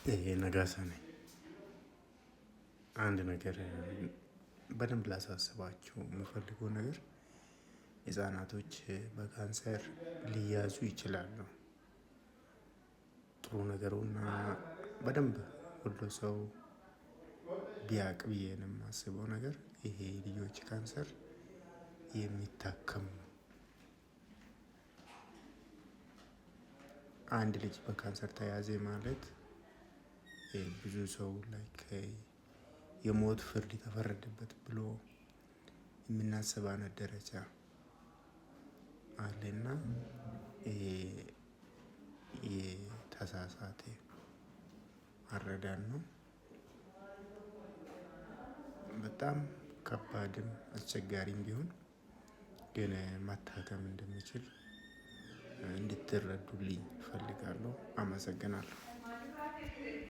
ነጋሳ ነኝ። አንድ ነገር በደንብ ላሳስባችሁ የምፈልገው ነገር ህፃናቶች በካንሰር ሊያዙ ይችላሉ። ጥሩ ነገሩና በደንብ ሁሉ ሰው ቢያውቅ ብዬ ነው የማስበው ነገር ይሄ ልጆች ካንሰር የሚታከም ነው። አንድ ልጅ በካንሰር ተያዘ ማለት ብዙ ሰው ላይክ የሞት ፍርድ ተፈረደበት ብሎ የምናስብ አይነት ደረጃ አለና የተሳሳተ አረዳድ ነው። በጣም ከባድም አስቸጋሪም ቢሆን ግን መታከም እንደሚችል እንድትረዱልኝ እፈልጋለሁ። አመሰግናለሁ።